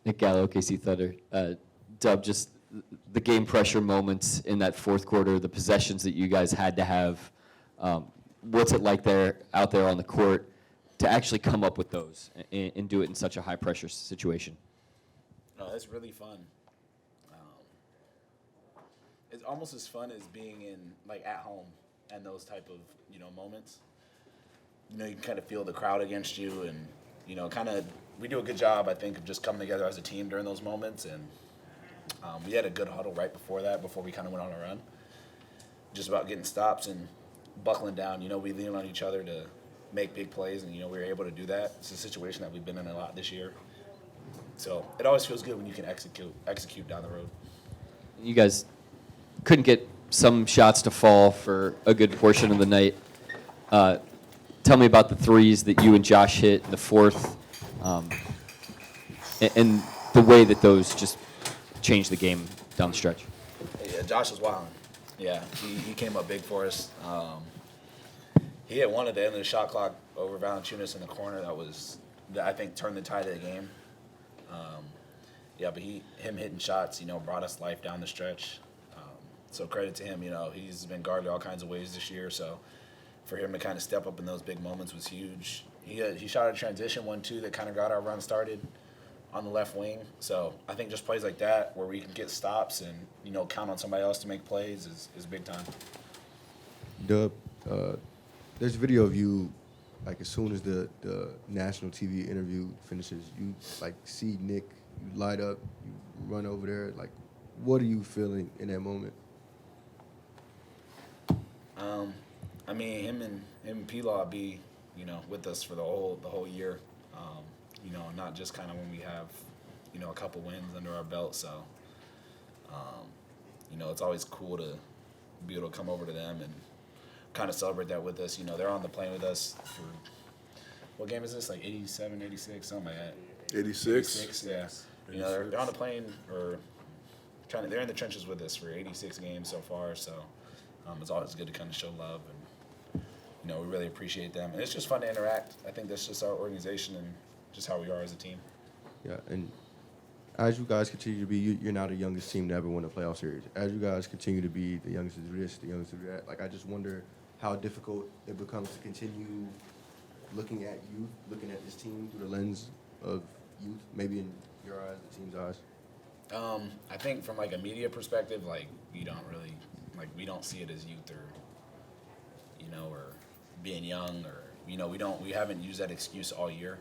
Nick Gallo, OKC Thunder. Dub, just the game pressure moments in that fourth quarter, the possessions that you guys had to have. What's it like out there on the court to actually come up with those and do it in such a high pressure situation? No, it's really fun. It's almost as fun as being at home and those type of moments. You can kind of feel the crowd against you, and kind of we do a good job, I think, of just coming together as a team during those moments. And we had a good huddle right before we kind of went on a run, just about getting stops and buckling down. We lean on each other to make big plays, and we were able to do that. It's a situation that we've been in a lot this year, so it always feels good when you can execute down the road. You guys couldn't get some shots to fall for a good portion of the night. Tell me about the threes that you and Josh hit in the fourth, and the way that those just changed the game down the stretch. Yeah, Josh was wild. Yeah, he came up big for us. He had one at the end of the shot clock over Valanciunas in the corner that I think turned the tide of the game. But him hitting shots, brought us life down the stretch. So credit to him. He's been guarded all kinds of ways this year. So for him to kind of step up in those big moments was huge. He shot a transition 1-2 that kind of got our run started on the left wing. So I think just plays like that where we can get stops and count on somebody else to make plays is big time. Dub, there's a video of you, as soon as the national TV interview finishes, you see Nick, you light up, you run over there. What are you feeling in that moment? Him and P-Law be with us for the whole year. Not just kind of when we have a couple wins under our belt. So it's always cool to be able to come over to them and kind of celebrate that with us. They're on the plane with us for, what game is this? 87, 86, something like that. 86? Yeah. They're on the plane or they're in the trenches with us for 86 games so far. So it's always good to kind of show love, and we really appreciate them. And it's just fun to interact. I think that's just our organization and just how we are as a team. Yeah, and as you guys continue to be, you're now the youngest team to ever win a playoff series. As you guys continue to be the youngest to do this, the youngest to do that, I just wonder how difficult it becomes to continue looking at youth, looking at this team through the lens of youth, maybe in your eyes, the team's eyes. I think from a media perspective, you don't really we don't see it as youth or or being young or we haven't used that excuse all year.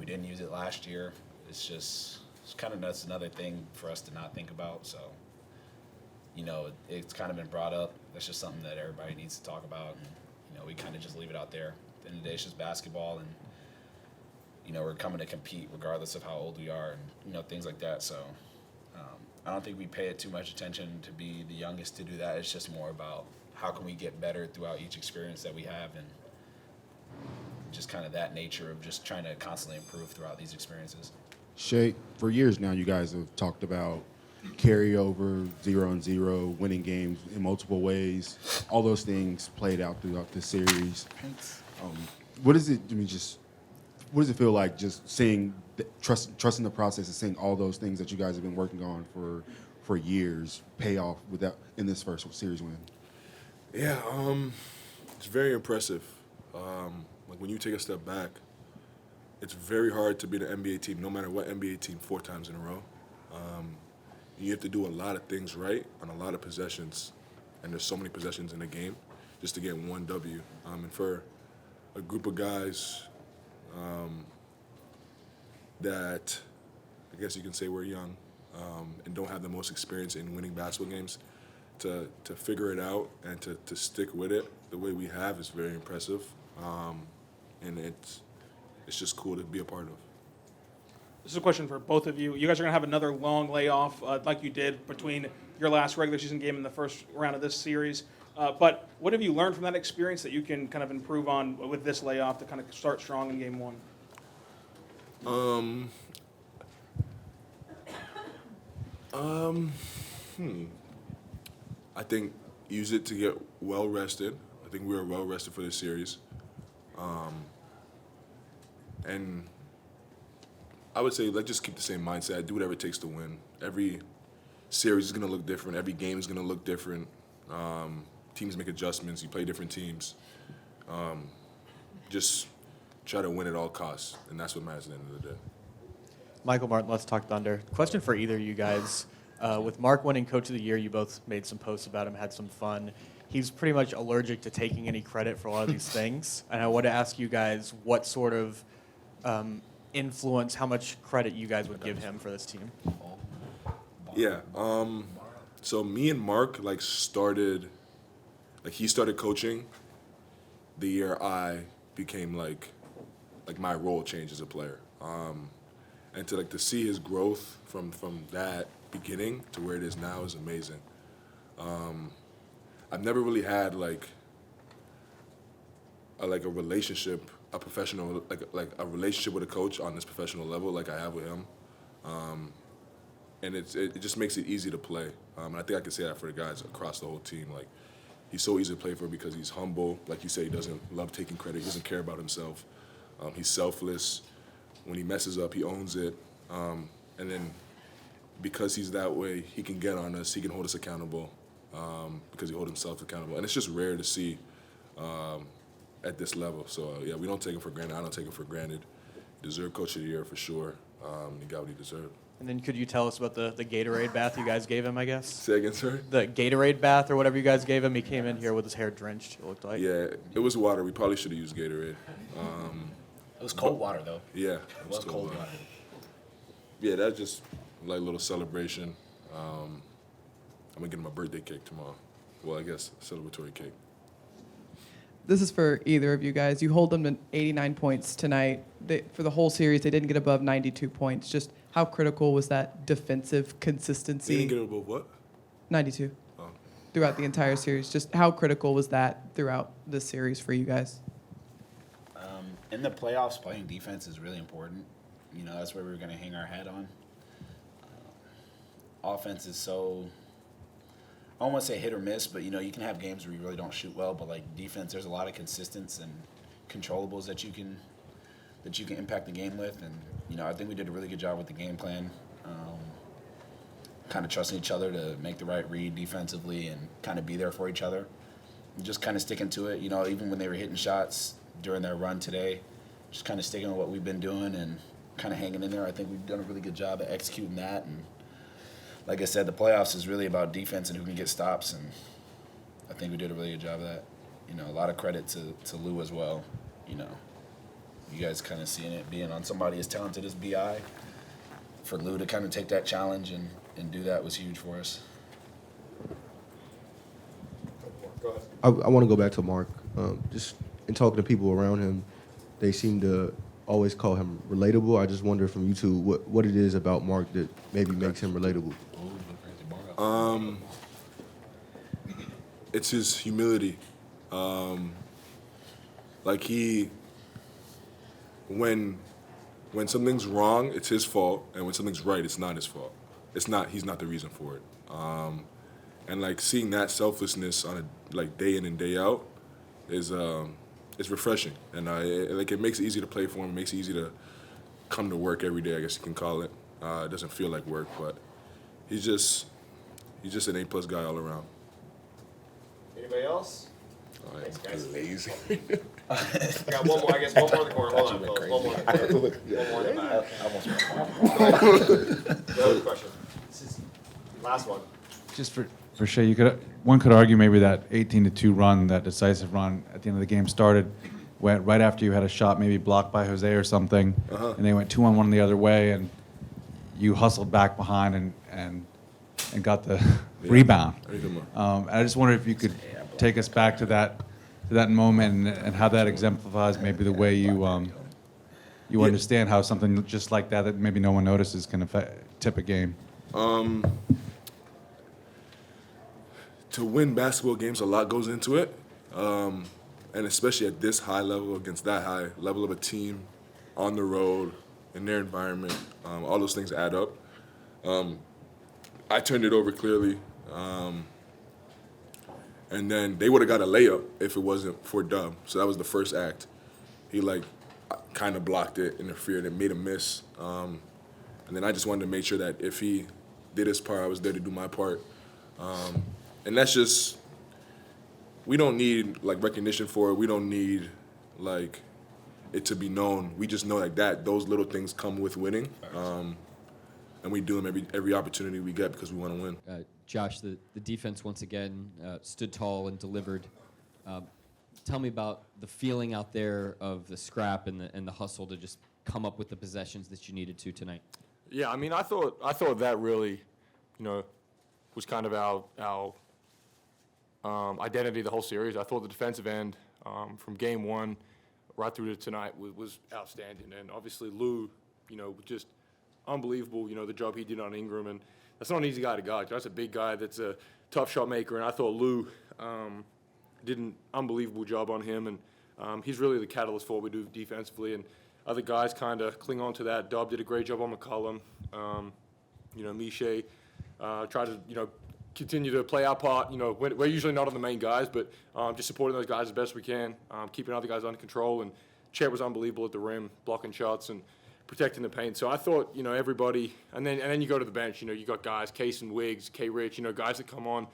We didn't use it last year. It's kind of that's another thing for us to not think about. So it's kind of been brought up. That's just something that everybody needs to talk about, and we kind of just leave it out there. At the end of the day, it's just basketball, and we're coming to compete regardless of how old we are, and things like that. So I don't think we pay it too much attention to be the youngest to do that. It's just more about how can we get better throughout each experience that we have, and just kind of that nature of just trying to constantly improve throughout these experiences. Shai, for years now, you guys have talked about carryover, 0-0, winning games in multiple ways. All those things played out throughout the series. What does it feel like just seeing, trusting the process and seeing all those things that you guys have been working on for years pay off in this first series win? Yeah, it's very impressive. When you take a step back, it's very hard to beat an NBA team, no matter what NBA team, 4 times in a row. You have to do a lot of things right on a lot of possessions, and there's so many possessions in the game just to get one W. And for a group of guys that I guess you can say we're young and don't have the most experience in winning basketball games, to figure it out and to stick with it the way we have is very impressive. And it's just cool to be a part of. This is a question for both of you. You guys are going to have another long layoff like you did between your last regular season game and the first round of this series. But what have you learned from that experience that you can kind of improve on with this layoff to kind of start strong in game one? I think use it to get well rested. I think we were well rested for this series. And I would say let's just keep the same mindset. Do whatever it takes to win. Every series is going to look different. Every game is going to look different. Teams make adjustments. You play different teams. Just try to win at all costs, and that's what matters at the end of the day. Michael Martin, Let's Talk Thunder. Question for either of you guys. With Mark winning Coach of the Year, you both made some posts about him, had some fun. He's pretty much allergic to taking any credit for a lot of these things. And I want to ask you guys what sort of influence, how much credit you guys would give him for this team. Yeah. So me and Mark he started coaching the year I became like my role changed as a player. And to see his growth from that beginning to where it is now is amazing. I've never really had a relationship, a professional a relationship with a coach on this professional level like I have with him. And it just makes it easy to play. And I think I can say that for the guys across the whole team. He's so easy to play for because he's humble. Like you say, he doesn't love taking credit. He doesn't care about himself. He's selfless. When he messes up, he owns it. And then because he's that way, he can get on us. He can hold us accountable because he holds himself accountable. And it's just rare to see at this level. So, yeah, we don't take him for granted. I don't take him for granted. Deserved Coach of the Year for sure. He got what he deserved. And then could you tell us about the Gatorade bath you guys gave him, I guess? Say again, sir? The Gatorade bath or whatever you guys gave him. He came in here with his hair drenched, it looked like. Yeah, it was water. We probably should have used Gatorade. It was cold water, though. Yeah, It was cold water. Yeah, that's just a little celebration. I'm gonna get him a birthday cake tomorrow. Well, I guess celebratory cake. This is for either of you guys. You hold them to 89 points tonight. For the whole series, they didn't get above 92 points. Just how critical was that defensive consistency? They didn't get above what? 92 Oh. throughout the entire series. Just how critical was that throughout the series for you guys? In the playoffs, playing defense is really important. That's where we're going to hang our hat on. Offense is so, I don't want to say hit or miss, but, you can have games where you really don't shoot well. But, defense, there's a lot of consistency and controllables that you can impact the game with. And, I think we did a really good job with the game plan. Kind of trusting each other to make the right read defensively and kind of be there for each other. And just kind of sticking to it, even when they were hitting shots during their run today, just kind of sticking with what we've been doing and kind of hanging in there. I think we've done a really good job at executing that. And like I said, the playoffs is really about defense and who can get stops. And I think we did a really good job of that. A lot of credit to Lou as well. You guys kind of seeing it being on somebody as talented as B.I. For Lou to kind of take that challenge and do that was huge for us. I want to go back to Mark. Just in talking to people around him, they seem to always call him relatable. I just wonder from you two what it is about Mark that maybe makes him relatable. It's his humility. When something's wrong, it's his fault, and when something's right, it's not his fault. He's not the reason for it. And seeing that selflessness on a day in and day out is it's refreshing, and it makes it easy to play for him. It makes it easy to come to work every day, I guess you can call it. It doesn't feel like work, but he's just an A+ guy all around. Anybody else? Oh, Thanks, guys. lazy. Got one more, I guess, one more in the corner. Hold on, Phil. One more in the corner. One more in the back. The other question. This is last one. Just for Shai, one could argue maybe that 18-2 run, that decisive run at the end of the game went right after you had a shot maybe blocked by Jose or something, and they went 2-on-1 the other way, and you hustled back behind and got the rebound. I just wonder if you could take us back to that moment and how that exemplifies maybe the way you understand how something just like that maybe no one notices can tip a game. To win basketball games, a lot goes into it, and especially at this high level against that high level of a team, on the road, in their environment, all those things add up. I turned it over clearly, and then they would have got a layup if it wasn't for Dub. So that was the first act. He kind of blocked it, interfered, and made a miss. And then I just wanted to make sure that if he did his part, I was there to do my part. And that's just, we don't need like recognition for it. We don't need like it to be known. We just know like that those little things come with winning. And we do them every opportunity we get because we want to win. Josh, the defense once again stood tall and delivered. Tell me about the feeling out there of the scrap and the hustle to just come up with the possessions that you needed to tonight. Yeah, I mean, I thought that really, was kind of our identity the whole series. I thought the defensive end from game one right through to tonight was outstanding. And obviously Lou, just unbelievable, the job he did on Ingram. And that's not an easy guy to guard. That's a big guy that's a tough shot maker. And I thought Lou did an unbelievable job on him. And he's really the catalyst for what we do defensively. And other guys kind of cling on to that. Dub did a great job on McCollum. Miche tried to, continue to play our part. We're usually not on the main guys, but just supporting those guys as best we can, keeping other guys under control. And Chet was unbelievable at the rim, blocking shots and protecting the paint. So I thought, everybody, and then you go to the bench. You got guys, Case and Wiggs, K. Rich, guys that come on,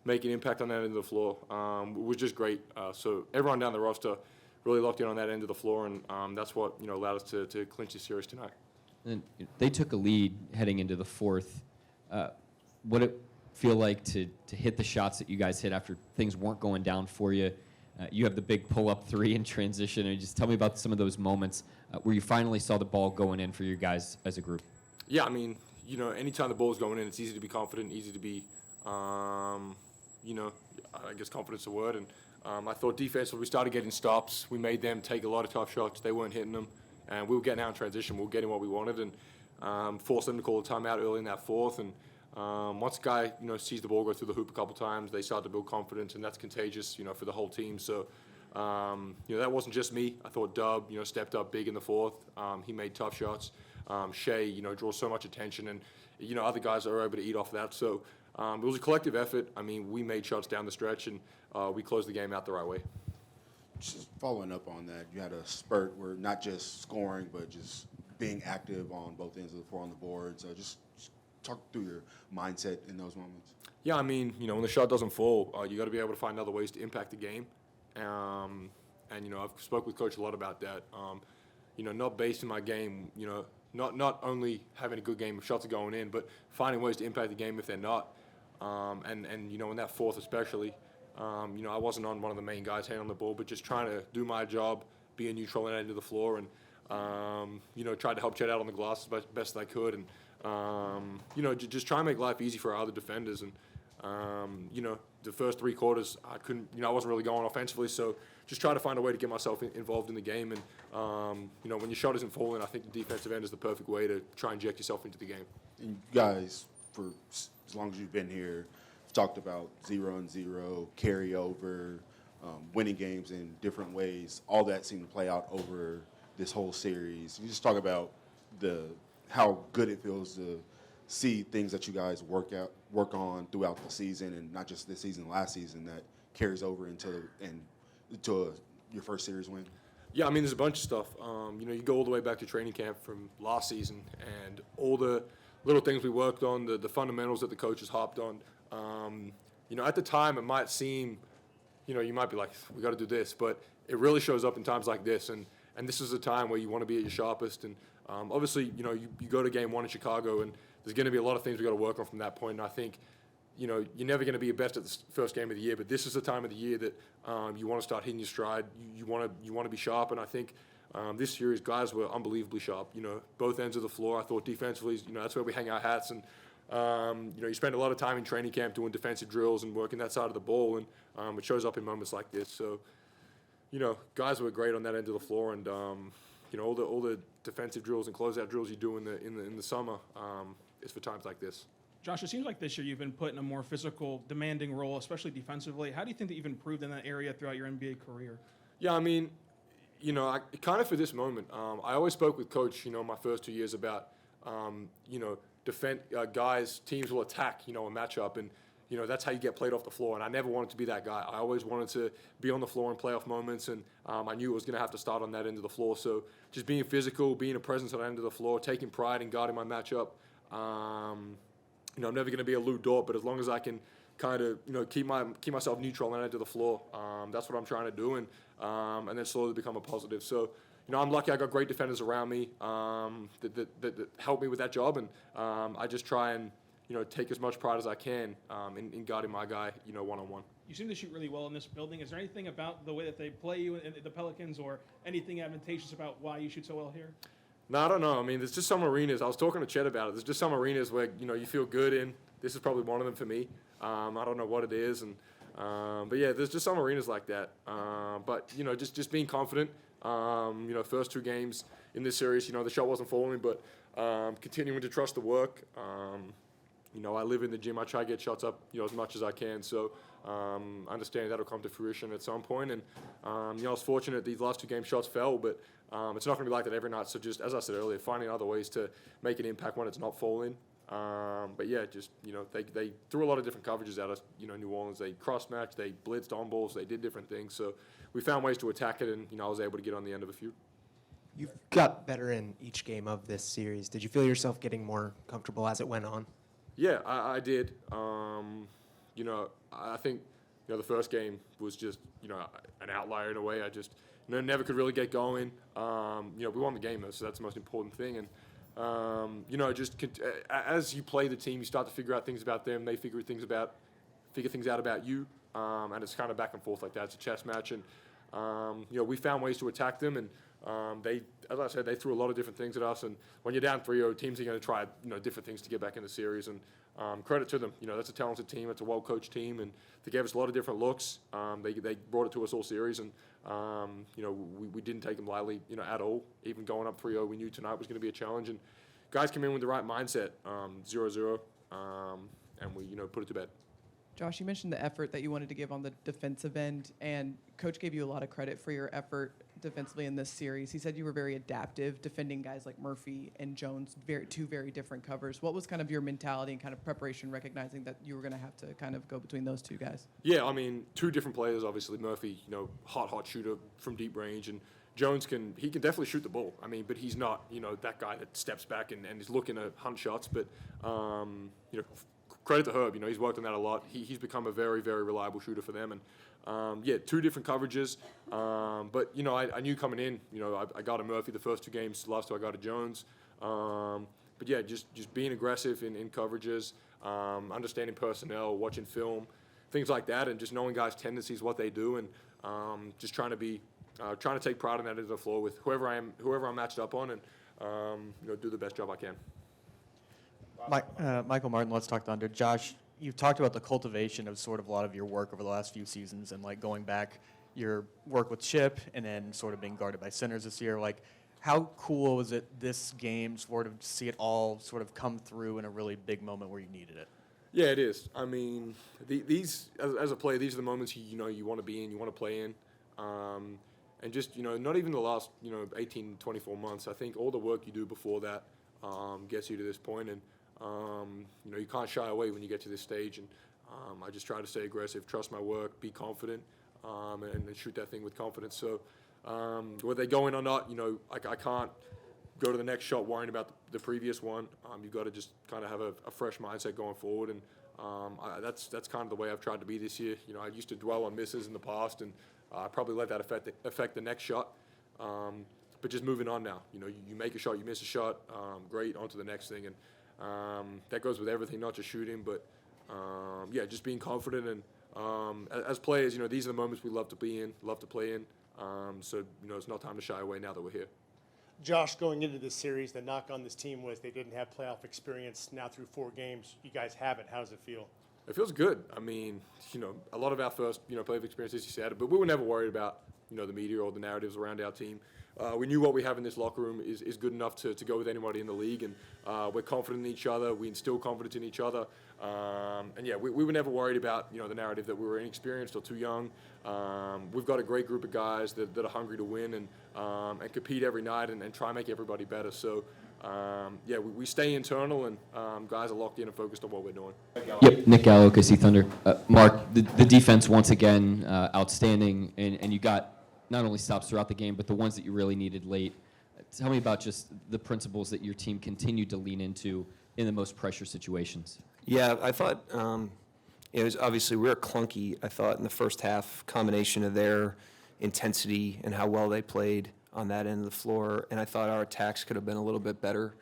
make an impact on that end of the floor. It was just great. So everyone down the roster really locked in on that end of the floor, and that's what allowed us to clinch the series tonight. And they took a lead heading into the fourth. What it feel like to hit the shots that you guys hit after things weren't going down for you? You have the big pull-up three in transition. And just tell me about some of those moments where you finally saw the ball going in for you guys as a group. Yeah, I mean, anytime the ball's going in, it's easy to be confident, easy to be, I guess confidence is a word. And I thought defensively, we started getting stops. We made them take a lot of tough shots. They weren't hitting them. And we were getting out in transition. We were getting what we wanted and forced them to call a timeout early in that fourth. And once a guy, sees the ball go through the hoop a couple times, they start to build confidence, and that's contagious, for the whole team. So, that wasn't just me. I thought Dub, stepped up big in the fourth. He made tough shots. Shai, draws so much attention, and, other guys are able to eat off that. So it was a collective effort. I mean, we made shots down the stretch, and we closed the game out the right way. Just following up on that, you had a spurt where not just scoring, but just being active on both ends of the floor on the board. So just talk through your mindset in those moments. Yeah, I mean, when the shot doesn't fall, you got to be able to find other ways to impact the game. And I've spoke with Coach a lot about that. Not basing my game, not only having a good game if shots are going in, but finding ways to impact the game if they're not. And in that fourth especially, I wasn't on one of the main guys handling the ball, but just trying to do my job, be a neutral on that end of the floor, and tried to help Chet out on the glass as best I could, and just try and make life easy for our other defenders. And the first three quarters, I wasn't really going offensively, so just try to find a way to get myself involved in the game. And when your shot isn't falling, I think the defensive end is the perfect way to try and inject yourself into the game. And you guys, for as long as you've been here, have talked about 0-0, carryover, winning games in different ways. All that seemed to play out over this whole series. You just talk about how good it feels to see things that you guys work on throughout the season, and not just this season, last season, that carries over into your first series win. Yeah, I mean, there's a bunch of stuff. You go all the way back to training camp from last season, and all the little things we worked on, the fundamentals that the coaches hopped on. At the time, it might seem, you might be like, we got to do this, but it really shows up in times like this, and this is a time where you want to be at your sharpest. And obviously, you go to game one in Chicago, and there's going to be a lot of things we got to work on from that point. And I think, you're never going to be your best at the first game of the year, but this is the time of the year that you want to start hitting your stride. You want to be sharp, and I think this series guys were unbelievably sharp. Both ends of the floor. I thought defensively, that's where we hang our hats, and you spend a lot of time in training camp doing defensive drills and working that side of the ball, and it shows up in moments like this. So, guys were great on that end of the floor, and all the defensive drills and closeout drills you do in the summer is for times like this. Josh, it seems like this year you've been put in a more physical, demanding role, especially defensively. How do you think that you've improved in that area throughout your NBA career? Yeah, I mean, kind of for this moment, I always spoke with Coach, my first 2 years about, teams will attack, a matchup. And, that's how you get played off the floor. And I never wanted to be that guy. I always wanted to be on the floor in playoff moments, and I knew it was going to have to start on that end of the floor. So just being physical, being a presence on that end of the floor, taking pride in guarding my matchup. I'm never going to be a Lou Dort, but as long as I can kind of keep myself neutral on that end of the floor, that's what I'm trying to do, and then slowly become a positive. So I'm lucky I got great defenders around me that help me with that job, and I just try and take as much pride as I can in guarding my guy one-on-one. You seem to shoot really well in this building. Is there anything about the way that they play you in the Pelicans, or anything advantageous about why you shoot so well here? No, I don't know. I mean, there's just some arenas. I was talking to Chet about it. There's just some arenas where you feel good in. This is probably one of them for me. I don't know what it is, and but yeah, there's just some arenas like that. But just being confident. First 2 games in this series, the shot wasn't falling, but continuing to trust the work. I live in the gym. I try to get shots up, as much as I can. So understanding that'll come to fruition at some point. And I was fortunate these last 2 games shots fell, but it's not going to be like that every night. So just as I said earlier, finding other ways to make an impact when it's not falling. But yeah, just they threw a lot of different coverages at us. New Orleans, they cross matched, they blitzed on balls, they did different things. So we found ways to attack it, and I was able to get on the end of a few. You've got better in each game of this series. Did you feel yourself getting more comfortable as it went on? Yeah, I did. I think the first game was just an outlier in a way. I just never could really get going. We won the game though, so that's the most important thing. And as you play the team, you start to figure out things about them. They figure things out about you, and it's kind of back and forth like that. It's a chess match, and we found ways to attack them, and they, as I said, they threw a lot of different things at us. And when you're down 3-0, teams are going to try different things to get back in the series. And credit to them, that's a talented team. It's a well-coached team, and they gave us a lot of different looks. They brought it to us all series, and we didn't take them lightly, at all. Even going up 3-0, we knew tonight was going to be a challenge, and guys came in with the right mindset, 0-0, and we put it to bed. Josh, you mentioned the effort that you wanted to give on the defensive end, and Coach gave you a lot of credit for your effort defensively in this series. He said you were very adaptive, defending guys like Murphy and Jones, two very different covers. What was kind of your mentality and kind of preparation, recognizing that you were going to have to kind of go between those 2 guys? Yeah, I mean, 2 different players, obviously. Murphy, hot shooter from deep range, and Jones can definitely shoot the ball. I mean, but he's not, that guy that steps back and is looking to hunt shots. But, credit to Herb, he's worked on that a lot. He's become a very, very reliable shooter for them. And, 2 different coverages. But, I knew coming in, I got a Murphy the first 2 games. Last 2 I got a Jones. But, yeah, just being aggressive in coverages, understanding personnel, watching film, things like that, and just knowing guys' tendencies, what they do, and just trying to take pride in that as a floor with whoever I'm matched up on, and do the best job I can. Michael Martin, Let's Talk Thunder. Josh, you've talked about the cultivation of sort of a lot of your work over the last few seasons, and like going back your work with Chip and then sort of being guarded by centers this year. Like, how cool was it this game sort of to see it all sort of come through in a really big moment where you needed it? Yeah, it is. I mean, these as a player, these are the moments you want to be in, you want to play in. And just, not even the last, 18, 24 months. I think all the work you do before that gets you to this point. And, you can't shy away when you get to this stage. And I just try to stay aggressive, trust my work, be confident, and shoot that thing with confidence. So whether they go in or not, I can't go to the next shot worrying about the previous one. You've got to just kind of have a fresh mindset going forward. And that's kind of the way I've tried to be this year. I used to dwell on misses in the past, and I probably let that affect the next shot. But just moving on now. You make a shot, you miss a shot, great, on to the next thing. And that goes with everything, not just shooting, but just being confident. And as players, these are the moments we love to be in, love to play in. So it's not time to shy away now that we're here. Josh, going into this series, the knock on this team was they didn't have playoff experience. Now through 4 games, you guys have it. How does it feel? It feels good. I mean, a lot of our first, playoff experiences, you said, but we were never worried about, the media or the narratives around our team. We knew what we have in this locker room is good enough to go with anybody in the league, and we're confident in each other. We instill confidence in each other. We were never worried about, the narrative that we were inexperienced or too young. We've got a great group of guys that are hungry to win and compete every night and try and make everybody better. So Yeah, we stay internal, and guys are locked in and focused on what we're doing. Yep, Nick Gallo, OKC Thunder. Mark, the defense once again outstanding, and you got not only stops throughout the game, but the ones that you really needed late. Tell me about just the principles that your team continued to lean into in the most pressure situations. Yeah, I thought it was obviously we were clunky, I thought, in the first half, combination of their intensity and how well they played on that end of the floor, and I thought our attacks could have been a little bit better.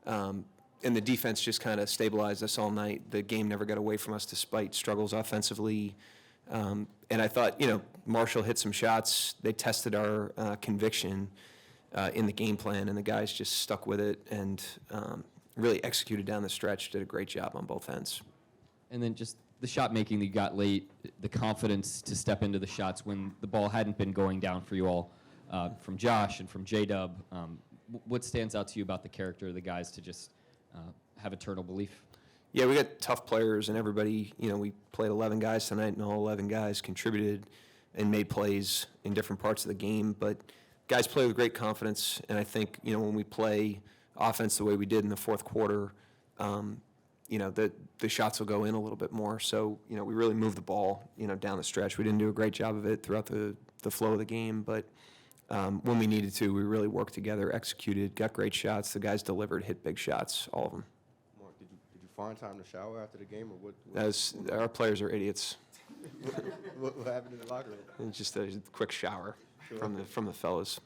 And the defense just kind of stabilized us all night. The game never got away from us despite struggles offensively. And I thought, Marshall hit some shots. They tested our conviction in the game plan, and the guys just stuck with it and really executed down the stretch, did a great job on both ends. And then just the shot making that you got late, the confidence to step into the shots when the ball hadn't been going down for you all, from Josh and from J-Dub. What stands out to you about the character of the guys to just have eternal belief? Yeah, we got tough players, and everybody, we played 11 guys tonight, and all 11 guys contributed and made plays in different parts of the game. But guys play with great confidence, and I think, when we play offense the way we did in the fourth quarter, the shots will go in a little bit more. So, we really moved the ball, down the stretch. We didn't do a great job of it throughout the flow of the game, but when we needed to, we really worked together, executed, got great shots. The guys delivered, hit big shots, all of them. Mark, did you find time to shower after the game, or what? Our players are idiots. what happened in the locker room? And just a quick shower from the fellas.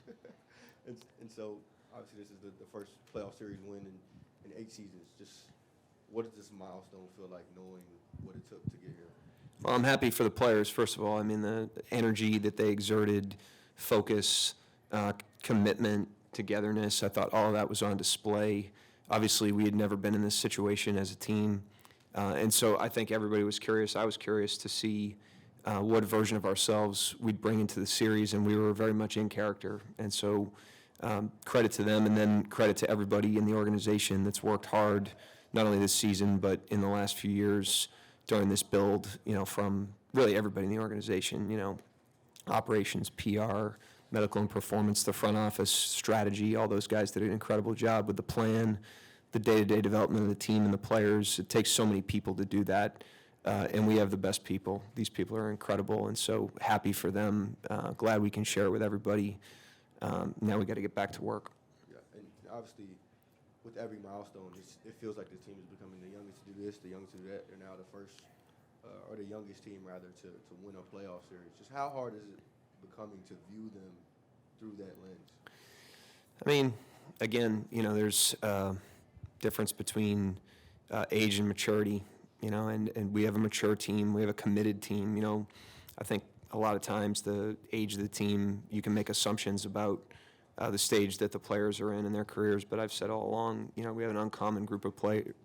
And so, obviously, this is the first playoff series win in 8 seasons. Just what does this milestone feel like, knowing what it took to get here? Well, I'm happy for the players, first of all. I mean, the energy that they exerted, focus, commitment, togetherness, I thought all of that was on display. Obviously, we had never been in this situation as a team. And so I think everybody was curious. I was curious to see what version of ourselves we'd bring into the series, and we were very much in character. And so credit to them, and then credit to everybody in the organization that's worked hard, not only this season, but in the last few years during this build, from really everybody in the organization, operations, PR, medical and performance, the front office, strategy, all those guys did an incredible job with the plan, the day-to-day development of the team and the players. It takes so many people to do that, and we have the best people. These people are incredible, and so happy for them. Glad we can share it with everybody. Now we got to get back to work. Yeah, and obviously, with every milestone, it feels like the team is becoming the youngest to do this, the youngest to do that. They're now the first, or the youngest team, rather, to win a playoff series. Just how hard is it becoming to view them through that lens? I mean, again, there's difference between age and maturity, and we have a mature team. We have a committed team. I think a lot of times the age of the team, you can make assumptions about the stage that the players are in their careers, but I've said all along, we have an uncommon group of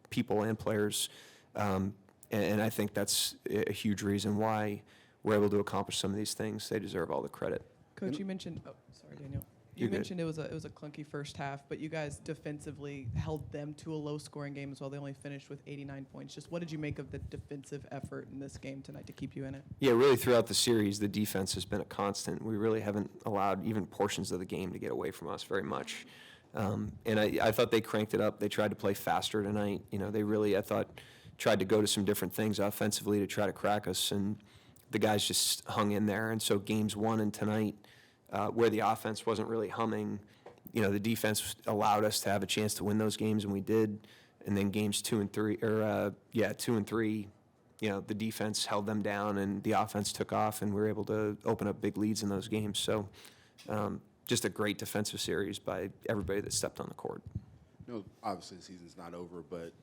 people and players, and I think that's a huge reason why we're able to accomplish some of these things. They deserve all the credit. Coach, you mentioned. Oh, sorry, Daigneault. You mentioned it was a clunky first half, but you guys defensively held them to a low-scoring game as well. They only finished with 89 points. Just what did you make of the defensive effort in this game tonight to keep you in it? Yeah, really throughout the series, the defense has been a constant. We really haven't allowed even portions of the game to get away from us very much. And I thought they cranked it up. They tried to play faster tonight. They really, I thought, tried to go to some different things offensively to try to crack us, and the guys just hung in there. And so games 1 and tonight, where the offense wasn't really humming, the defense allowed us to have a chance to win those games, and we did. And then games 2 and 3, 2 and 3, the defense held them down, and the offense took off, and we were able to open up big leads in those games. So just a great defensive series by everybody that stepped on the court. Obviously the season's not over, but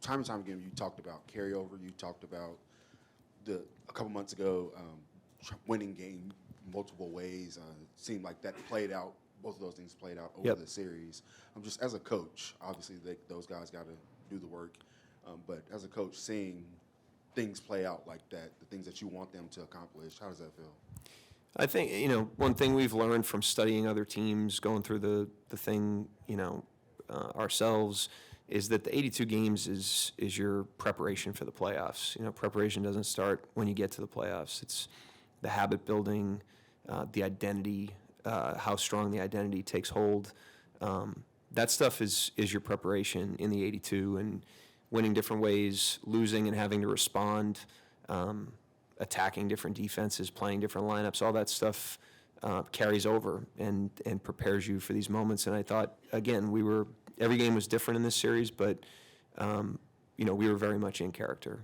time and time again, you talked about carryover. You talked about a couple months ago, winning game multiple ways. Seemed like that played out. Both of those things played out over the series. Just as a coach, obviously those guys got to do the work. But as a coach, seeing things play out like that, the things that you want them to accomplish, how does that feel? I think, one thing we've learned from studying other teams, going through the thing, ourselves, is that the 82 games is your preparation for the playoffs. Preparation doesn't start when you get to the playoffs. It's the habit building, the identity, how strong the identity takes hold. that stuff is your preparation in the 82, and winning different ways, losing and having to respond, attacking different defenses, playing different lineups, all that stuff carries over and prepares you for these moments. And I thought, again, every game was different in this series, but we were very much in character.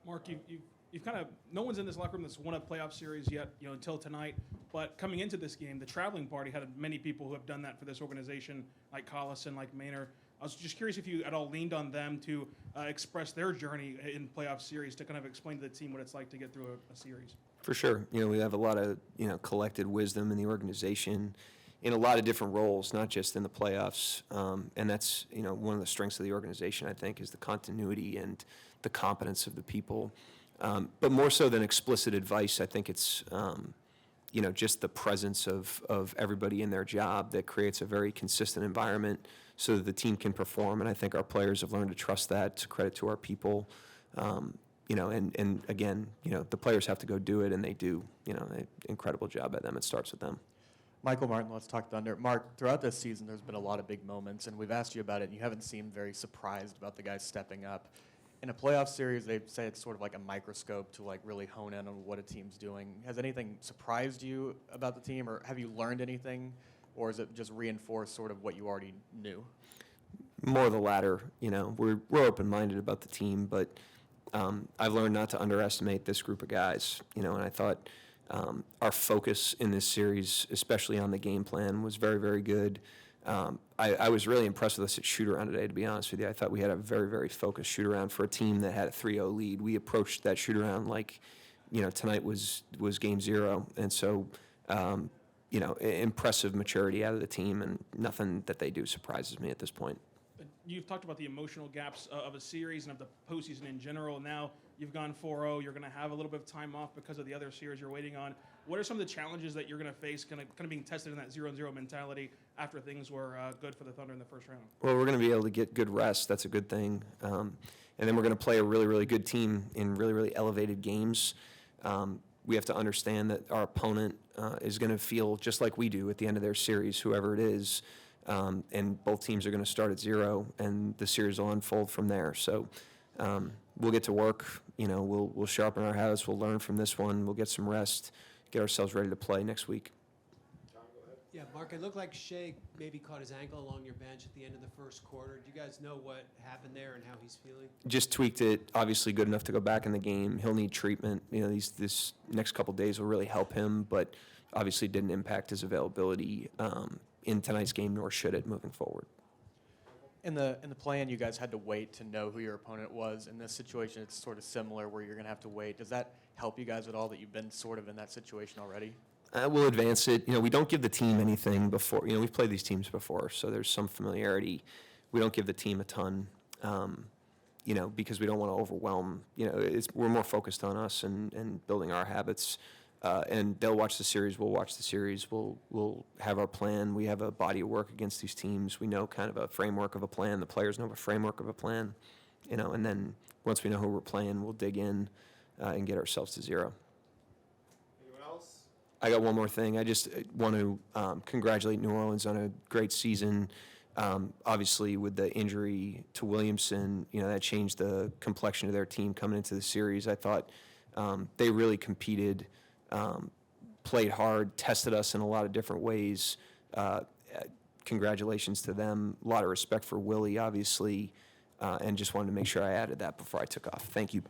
Mark, you've kind of, no one's in this locker room that's won a playoff series yet, until tonight. But coming into this game, the traveling party had many people who have done that for this organization, like Collison, like Maynard. I was just curious if you at all leaned on them to express their journey in playoff series, to kind of explain to the team what it's like to get through a series. For sure. We have a lot of, collected wisdom in the organization in a lot of different roles, not just in the playoffs. And that's, one of the strengths of the organization, I think, is the continuity and the competence of the people. But more so than explicit advice, I think it's, just the presence of everybody in their job that creates a very consistent environment so that the team can perform. And I think our players have learned to trust that. It's a credit to our people. And again, the players have to go do it, and they do. Incredible job by them. It starts with them. Michael Martin, let's talk Thunder. Mark, throughout this season, there's been a lot of big moments, and we've asked you about it, and you haven't seemed very surprised about the guys stepping up. In a playoff series, they say it's sort of like a microscope to really hone in on what a team's doing. Has anything surprised you about the team, or have you learned anything, or is it just reinforced sort of what you already knew? More the latter. We're open-minded about the team, but I've learned not to underestimate this group of guys. And I thought our focus in this series, especially on the game plan, was very, very good. I was really impressed with us at shoot-around today, to be honest with you. I thought we had a very, very focused shoot-around for a team that had a 3-0 lead. We approached that shoot-around like, tonight was game 0. And so, impressive maturity out of the team, and nothing that they do surprises me at this point. You've talked about the emotional gaps of a series and of the postseason in general. Now you've gone 4-0. You're going to have a little bit of time off because of the other series you're waiting on. What are some of the challenges that you're going to face kind of being tested in that 0-0 mentality after things were good for the Thunder in the first round? Well, we're going to be able to get good rest. That's a good thing. And then we're going to play a really, really good team in really, really elevated games. We have to understand that our opponent is going to feel just like we do at the end of their series, whoever it is. And both teams are going to start at 0, and the series will unfold from there. So we'll get to work. We'll sharpen our house. We'll learn from this one. We'll get some rest, get ourselves ready to play next week. Yeah, Mark, it looked like Shai maybe caught his ankle along your bench at the end of the first quarter. Do you guys know what happened there and how he's feeling? Just tweaked it. Obviously good enough to go back in the game. He'll need treatment. This next couple days will really help him, but obviously didn't impact his availability in tonight's game, nor should it moving forward. In the play-in, you guys had to wait to know who your opponent was. In this situation, it's sort of similar, where you're going to have to wait. Does that help you guys at all that you've been sort of in that situation already? We'll advance it. We don't give the team anything before. We've played these teams before, so there's some familiarity. We don't give the team a ton, because we don't want to overwhelm. We're more focused on us and building our habits. And they'll watch the series. We'll watch the series. We'll have our plan. We have a body of work against these teams. We know kind of a framework of a plan. The players know a framework of a plan. And then once we know who we're playing, we'll dig in and get ourselves to 0. Anyone else? I got one more thing. I just want to congratulate New Orleans on a great season. Obviously, with the injury to Williamson, that changed the complexion of their team coming into the series. I thought they really competed. Played hard, tested us in a lot of different ways. Congratulations to them. A lot of respect for Willie, obviously, and just wanted to make sure I added that before I took off. Thank you.